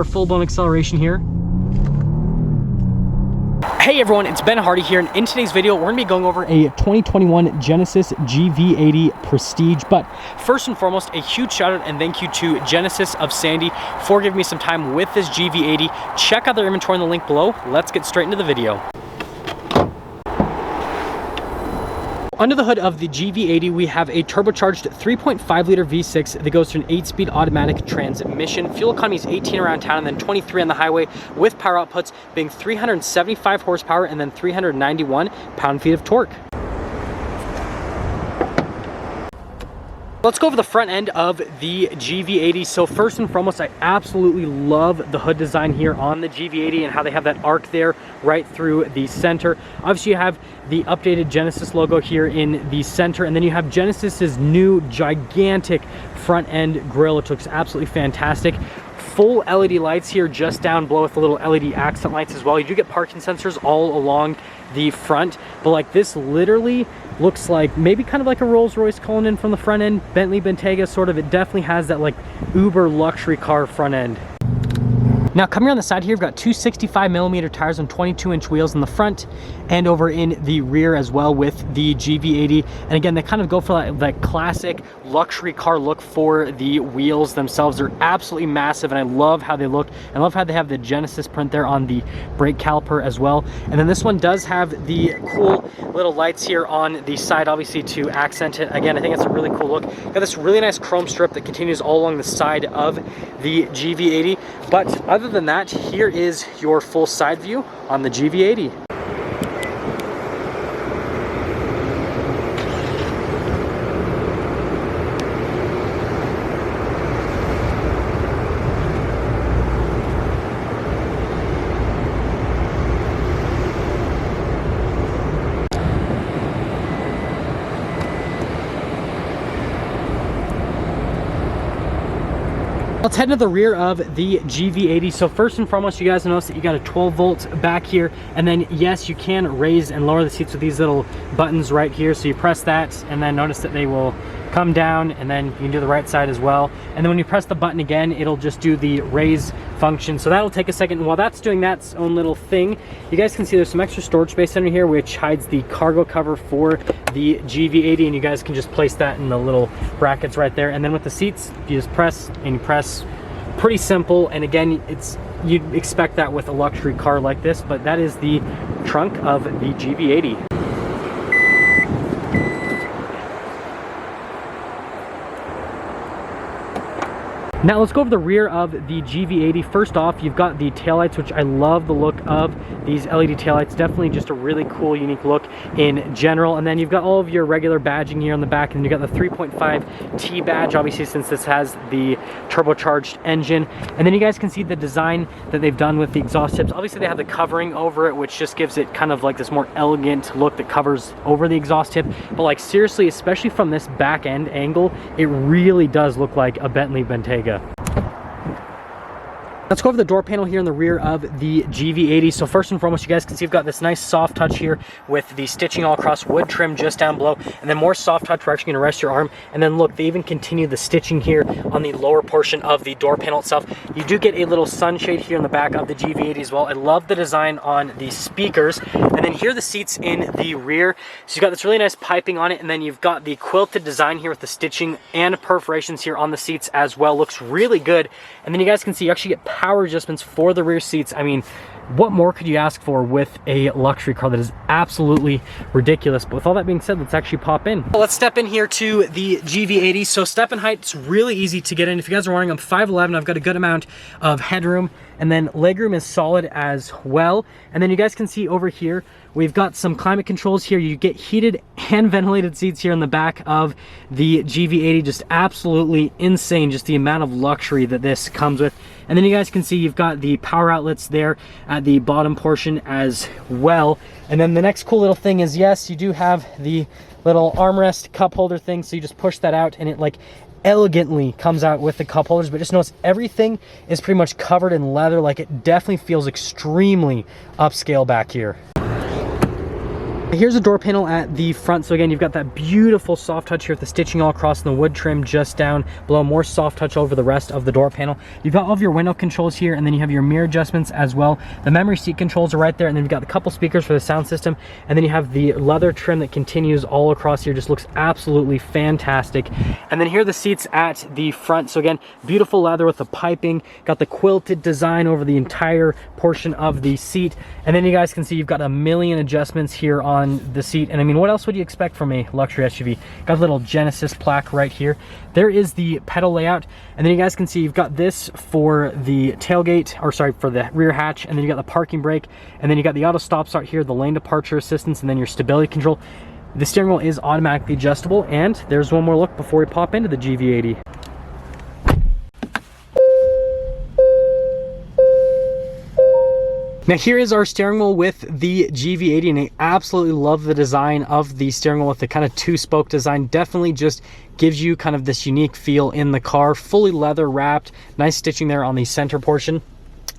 our full-blown acceleration here. Hey everyone, it's Ben Hardy here, and in today's video, we're gonna be going over a 2021 Genesis GV80 Prestige. But first and foremost, a huge shout out and thank you to Genesis of Sandy for giving me some time with this GV80. Check out their inventory in the link below. Let's get straight into the video. Under the hood of the GV80, we have a turbocharged 3.5 liter V6 that goes through an 8-speed automatic transmission. Fuel economy is 18 around town and then 23 on the highway, with power outputs being 375 horsepower and then 391 pound-feet of torque. Let's go over the front end of the GV80. So first and foremost, I absolutely love the hood design here on the GV80 and how they have that arc there right through the center. Obviously you have the updated Genesis logo here in the center, and then you have Genesis's new gigantic front end grille, which looks absolutely fantastic. Full LED lights here just down below with the little LED accent lights as well. You do get parking sensors all along the front, but like this literally looks like maybe kind of like a Rolls-Royce Cullinan from the front end, Bentley Bentayga sort of. It definitely has that like uber luxury car front end. Now coming around the side here, we've got two 65mm tires on 22-inch wheels in the front and over in the rear as well with the GV80. And again, they kind of go for that classic luxury car look for the wheels themselves. They're absolutely massive and I love how they look. I love how they have the Genesis print there on the brake caliper as well. And then this one does have the cool little lights here on the side, obviously to accent it. Again, I think it's a really cool look. Got this really nice chrome strip that continues all along the side of the GV80. But other than that, here is your full side view on the GV80. Let's head to the rear of the GV80. So first and foremost, you guys notice that you got a 12 volts back here, and then yes, you can raise and lower the seats with these little buttons right here. So you press that and then notice that they will come down, and then you can do the right side as well. And then when you press the button again, it'll just do the raise function. So that'll take a second. And while that's doing that's own little thing, you guys can see there's some extra storage space under here, which hides the cargo cover for the GV80, and you guys can just place that in the little brackets right there. And then with the seats, you just press and you press. Pretty simple, and again, you'd expect that with a luxury car like this, but that is the trunk of the GV80. Now let's go over the rear of the GV80. First off, you've got the taillights, which I love the look of these LED taillights. Definitely just a really cool, unique look in general. And then you've got all of your regular badging here on the back, and you've got the 3.5T badge, obviously, since this has the turbocharged engine. And then you guys can see the design that they've done with the exhaust tips. Obviously, they have the covering over it, which just gives it kind of like this more elegant look that covers over the exhaust tip. But like seriously, especially from this back end angle, it really does look like a Bentley Bentayga. Let's go over the door panel here in the rear of the GV80. So first and foremost, you guys can see we've got this nice soft touch here with the stitching all across, wood trim just down below, and then more soft touch where you're actually gonna rest your arm. And then look, they even continue the stitching here on the lower portion of the door panel itself. You do get a little sunshade here in the back of the GV80 as well. I love the design on the speakers. And then here are the seats in the rear. So you've got this really nice piping on it, and then you've got the quilted design here with the stitching and perforations here on the seats as well. Looks really good. And then you guys can see you actually get power adjustments for the rear seats. I mean, what more could you ask for with a luxury car that is absolutely ridiculous? But with all that being said, let's actually pop in. Well, let's step in here to the GV80. So step in height's really easy to get in. If you guys are wondering, I'm 5'11". I've got a good amount of headroom, and then legroom is solid as well. And then you guys can see over here, we've got some climate controls here. You get heated and ventilated seats here in the back of the GV80. Just absolutely insane, just the amount of luxury that this comes with. And then you guys can see you've got the power outlets there at the bottom portion as well. And then the next cool little thing is, yes, you do have the little armrest cup holder thing. So you just push that out and it like elegantly comes out with the cup holders, but just notice everything is pretty much covered in leather. Like, it definitely feels extremely upscale back here. Here's a door panel at the front. So again, you've got that beautiful soft touch here with the stitching all across and the wood trim just down below. More soft touch over the rest of the door panel. You've got all of your window controls here, and then you have your mirror adjustments as well. The memory seat controls are right there, and then you've got a couple speakers for the sound system, and then you have the leather trim that continues all across here. Just looks absolutely fantastic. And then here are the seats at the front. So again, beautiful leather with the piping, got the quilted design over the entire portion of the seat, and then you guys can see you've got a million adjustments here on the seat. And I mean, what else would you expect from a luxury SUV? Got a little Genesis plaque right here. There is the pedal layout, and then you guys can see you've got this for the tailgate, or sorry, for the rear hatch, and then you got the parking brake, and then you got the auto stop start here, the lane departure assistance, and then your stability control. The steering wheel is automatically adjustable, and there's one more look before we pop into the GV80. Now here is our steering wheel with the GV80, and I absolutely love the design of the steering wheel with the kind of two-spoke design. Definitely just gives you kind of this unique feel in the car. Fully leather wrapped, nice stitching there on the center portion.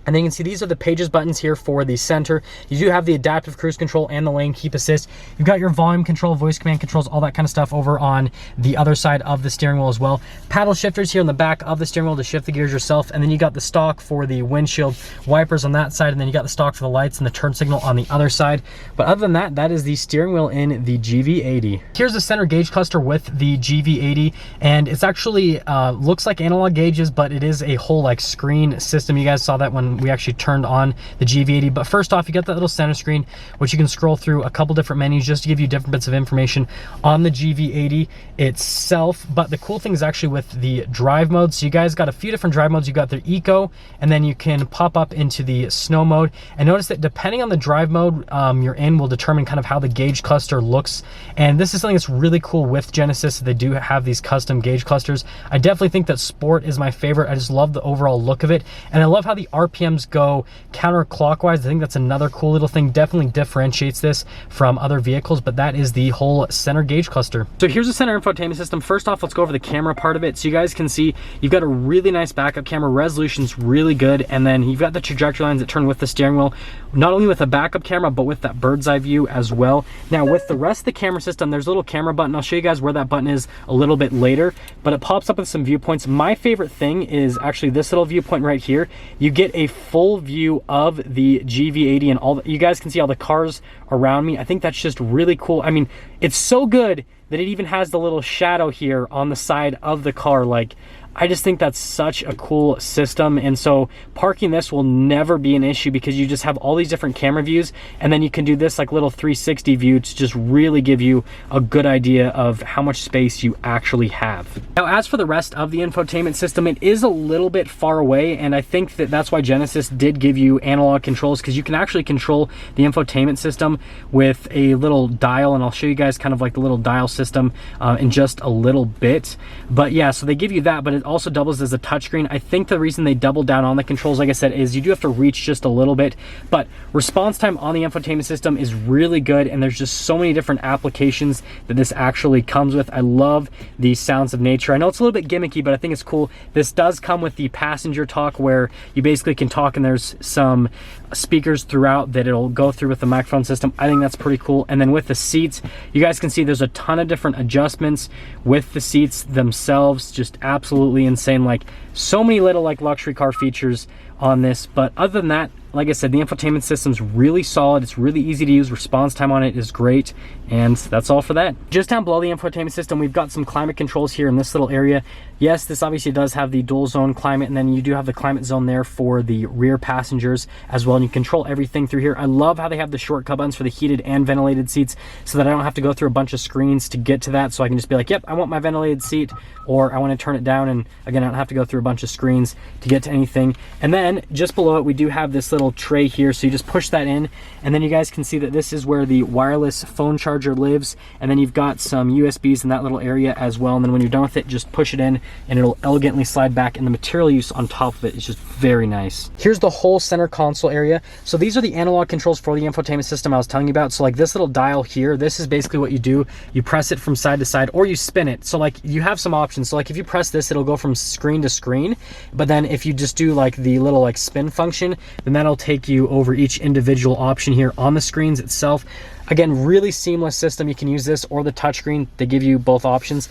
And then you can see these are the pages buttons here for the center. You do have the adaptive cruise control and the lane keep assist. You've got your volume control, voice command controls, all that kind of stuff over on the other side of the steering wheel as well. Paddle shifters here on the back of the steering wheel to shift the gears yourself. And then you got the stock for the windshield wipers on that side. And then you got the stock for the lights and the turn signal on the other side. But other than that, that is the steering wheel in the GV80. Here's the center gauge cluster with the GV80. And it's actually looks like analog gauges, but it is a whole like screen system. You guys saw that when we actually turned on the GV80. But first off, you got that little center screen, which you can scroll through a couple different menus just to give you different bits of information on the GV80 itself. But the cool thing is actually with the drive mode. So you guys got a few different drive modes. You got the eco, and then you can pop up into the snow mode. And notice that depending on the drive mode you're in will determine kind of how the gauge cluster looks. And this is something that's really cool with Genesis. They do have these custom gauge clusters. I definitely think that Sport is my favorite. I just love the overall look of it, and I love how the RPMs go counterclockwise. I think that's another cool little thing. Definitely differentiates this from other vehicles, but that is the whole center gauge cluster. So here's the center infotainment system. First off, let's go over the camera part of it. So you guys can see you've got a really nice backup camera. Resolution's really good, and then you've got the trajectory lines that turn with the steering wheel, not only with a backup camera, but with that bird's eye view as well. Now with the rest of the camera system, there's a little camera button. I'll show you guys where that button is a little bit later, but it pops up with some viewpoints. My favorite thing is actually this little viewpoint right here. You get a full view of the GV80 and all you guys can see all the cars around me. I think that's just really cool. I mean, it's so good that it even has the little shadow here on the side of the car. Like, I just think that's such a cool system. And so parking this will never be an issue because you just have all these different camera views, and then you can do this like little 360 view to just really give you a good idea of how much space you actually have. Now, as for the rest of the infotainment system, it is a little bit far away, and I think that that's why Genesis did give you analog controls, because you can actually control the infotainment system with a little dial, and I'll show you guys kind of like the little dial system in just a little bit. But yeah, so they give you that, but it also doubles as a touchscreen. I think the reason they doubled down on the controls, like I said, is you do have to reach just a little bit, but response time on the infotainment system is really good, and there's just so many different applications that this actually comes with. I love the sounds of nature. I know it's a little bit gimmicky, but I think it's cool. This does come with the passenger talk, where you basically can talk and there's some speakers throughout that it'll go through with the microphone system. I think that's pretty cool. And then with the seats, you guys can see there's a ton of different adjustments with the seats themselves. Just absolutely insane. Like, so many little like luxury car features on this. But other than that, like I said, the infotainment system's really solid. It's really easy to use. Response time on it is great. And that's all for that. Just down below the infotainment system, we've got some climate controls here in this little area. Yes, this obviously does have the dual zone climate, and then you do have the climate zone there for the rear passengers as well. And you control everything through here. I love how they have the shortcut buttons for the heated and ventilated seats, so that I don't have to go through a bunch of screens to get to that. So I can just be like, yep, I want my ventilated seat, or I want to turn it down. And again, I don't have to go through a bunch of screens to get to anything. And then just below it, we do have this little tray here. So you just push that in, and then you guys can see that this is where the wireless phone charger lives. And then you've got some USBs in that little area as well. And then when you're done with it, just push it in and it'll elegantly slide back, and the material use on top of it is just very nice. Here's the whole center console area. So these are the analog controls for the infotainment system I was telling you about. So like this little dial here, this is basically what you do. You press it from side to side, or you spin it. So like you have some options. So like if you press this, it'll go from screen to screen. But then if you just do like the little like spin function, then that'll that'll take you over each individual option here on the screens itself. Again, really seamless system. You can use this or the touchscreen. They give you both options.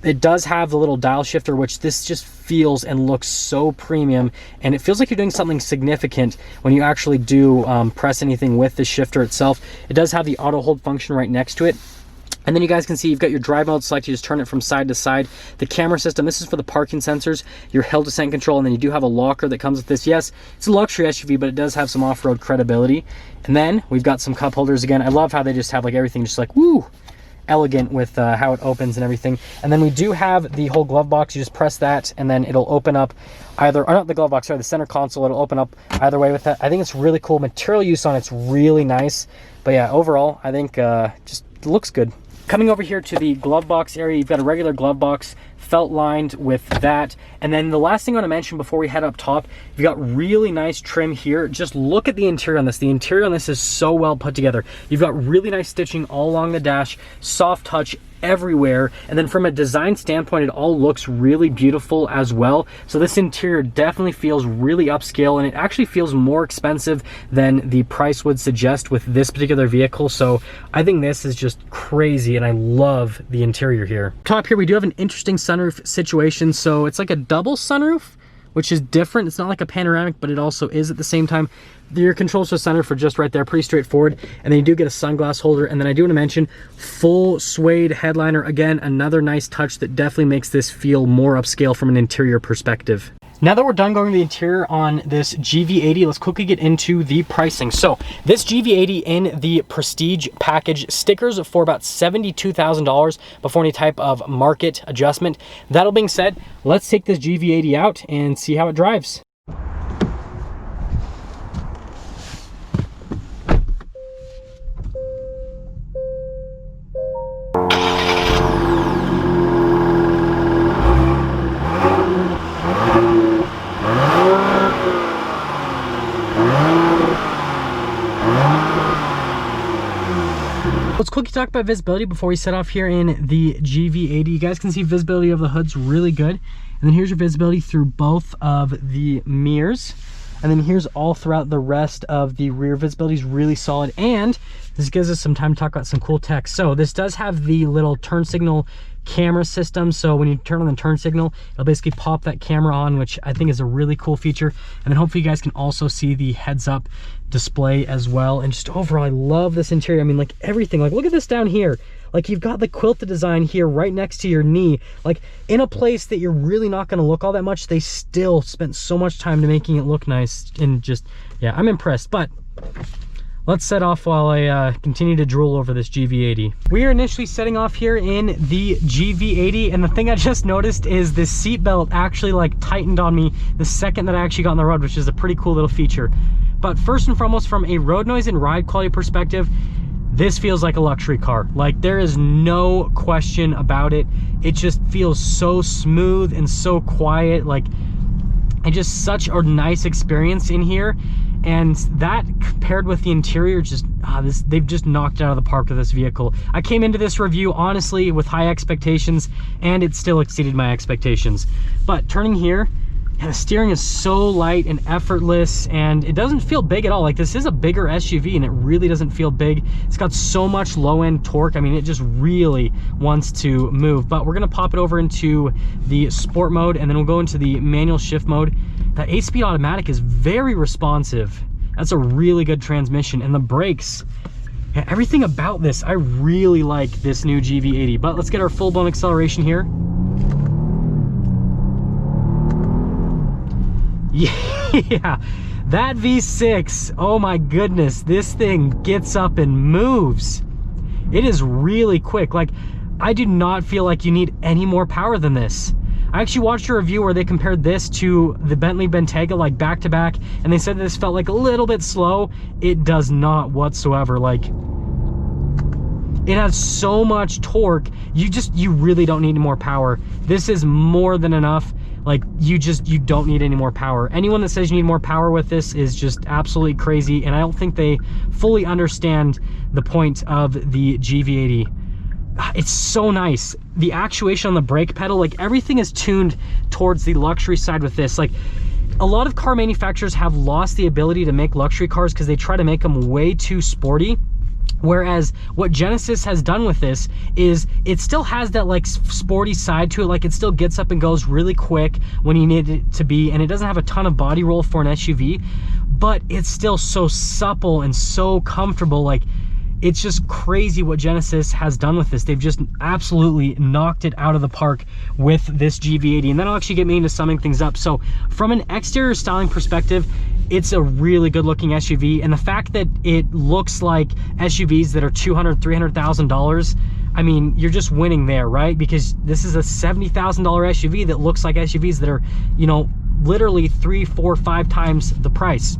It does have the little dial shifter, which this just feels and looks so premium, and it feels like you're doing something significant when you actually do press anything with the shifter itself. It does have the auto hold function right next to it. And then you guys can see you've got your drive mode select. You just turn it from side to side. The camera system, this is for the parking sensors, your hill descent control, and then you do have a locker that comes with this. Yes, it's a luxury SUV, but it does have some off-road credibility. And then we've got some cup holders again. I love how they just have like everything just like, woo, elegant with how it opens and everything. And then we do have the whole glove box. You just press that and then it'll open up either, or not the glove box, sorry, the center console. It'll open up either way with that. I think it's really cool. Material use on it's really nice. But yeah, overall, I think just looks good. Coming over here to the glove box area, you've got a regular glove box, felt lined with that. And then the last thing I want to mention before we head up top, you've got really nice trim here. Just look at the interior on this. The interior on this is so well put together. You've got really nice stitching all along the dash, soft touch everywhere, and then from a design standpoint, it all looks really beautiful as well. So this interior definitely feels really upscale, and it actually feels more expensive than the price would suggest with this particular vehicle. So I think this is just crazy, and I love the interior here. Top here, we do have an interesting sunroof situation. So it's like a double sunroof, which is different. It's not like a panoramic, but it also is at the same time. Your controls for sunroof are just right there, pretty straightforward. And then you do get a sunglass holder. And then I do want to mention full suede headliner. Again, another nice touch that definitely makes this feel more upscale from an interior perspective. Now that we're done going to the interior on this GV80, let's quickly get into the pricing. So this GV80 in the Prestige package, stickers for about $72,000 before any type of market adjustment. That being said, let's take this GV80 out and see how it drives. Let's quickly talk about visibility before we set off here in the GV80. You guys can see visibility of the hood's really good. And then here's your visibility through both of the mirrors. And then here's all throughout the rest of the rear. Visibility is really solid. And this gives us some time to talk about some cool tech. So this does have the little turn signal camera system. So when you turn on the turn signal, it'll basically pop that camera on, which I think is a really cool feature. And then hopefully you guys can also see the heads up display as well. And just overall, I love this interior. I mean, like everything, like look at this down here. Like you've got the quilted design here right next to your knee, like in a place that you're really not going to look all that much. They still spent so much time to making it look nice, and just, yeah, I'm impressed. But let's set off while I continue to drool over this GV80. We are initially setting off here in the GV80, and the thing I just noticed is this seat belt actually like tightened on me the second that I actually got on the road, which is a pretty cool little feature. But first and foremost, from a road noise and ride quality perspective, this feels like a luxury car. Like there is no question about it. It just feels so smooth and so quiet. Like it's just such a nice experience in here. And that paired with the interior, just they've just knocked it out of the park with this vehicle. I came into this review honestly with high expectations, and it still exceeded my expectations. But turning here, yeah, the steering is so light and effortless, and it doesn't feel big at all. Like this is a bigger SUV, and it really doesn't feel big. It's got so much low-end torque. I mean, it just really wants to move. But we're gonna pop it over into the sport mode, and then we'll go into the manual shift mode. That 8-speed automatic is very responsive. That's a really good transmission, and the brakes, yeah, everything about this, I really like this new GV80. But let's get our full-blown acceleration here. Yeah, that V6, oh my goodness, this thing gets up and moves. It is really quick. Like, I do not feel like you need any more power than this. I actually watched a review where they compared this to the Bentley Bentayga, like back to back, and they said this felt like a little bit slow. It does not whatsoever. Like, it has so much torque, you really don't need any more power. This is more than enough. Like, you don't need any more power. Anyone that says you need more power with this is just absolutely crazy, and I don't think they fully understand the point of the GV80. It's so nice. The actuation on the brake pedal, like everything is tuned towards the luxury side with this. Like, a lot of car manufacturers have lost the ability to make luxury cars because they try to make them way too sporty. Whereas what Genesis has done with this is it still has that like sporty side to it. Like it still gets up and goes really quick when you need it to be, and it doesn't have a ton of body roll for an SUV, but it's still so supple and so comfortable. Like, it's just crazy what Genesis has done with this. They've just absolutely knocked it out of the park with this GV80. And that'll actually get me into summing things up. So from an exterior styling perspective, it's a really good looking SUV. And the fact that it looks like SUVs that are $200,000, $300,000, I mean, you're just winning there, right? Because this is a $70,000 SUV that looks like SUVs that are, you know, literally 3, 4, 5 times the price.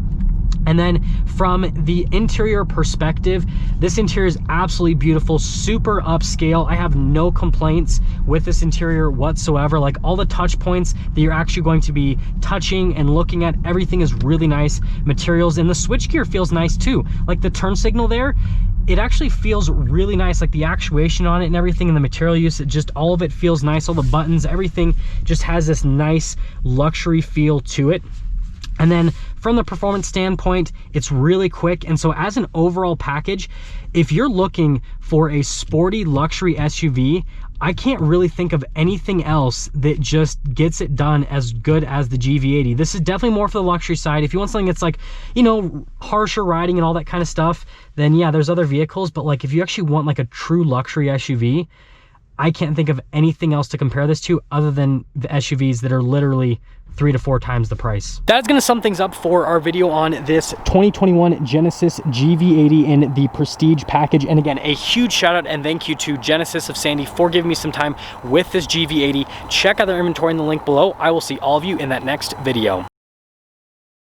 And then from the interior perspective, this interior is absolutely beautiful, super upscale. I have no complaints with this interior whatsoever. Like, all the touch points that you're actually going to be touching and looking at, everything is really nice materials. And the switchgear feels nice too. Like the turn signal there, it actually feels really nice. Like the actuation on it and everything, and the material use, it just, all of it feels nice. All the buttons, everything just has this nice luxury feel to it. And then from the performance standpoint, it's really quick. And so as an overall package, if you're looking for a sporty luxury SUV, I can't really think of anything else that just gets it done as good as the GV80. This is definitely more for the luxury side. If you want something that's like, you know, harsher riding and all that kind of stuff, then yeah, there's other vehicles. But like, if you actually want like a true luxury SUV, I can't think of anything else to compare this to other than the SUVs that are literally 3 to 4 times the price. That's gonna sum things up for our video on this 2021 Genesis GV80 in the Prestige package. And again, a huge shout out and thank you to Genesis of Sandy for giving me some time with this GV80. Check out their inventory in the link below. I will see all of you in that next video.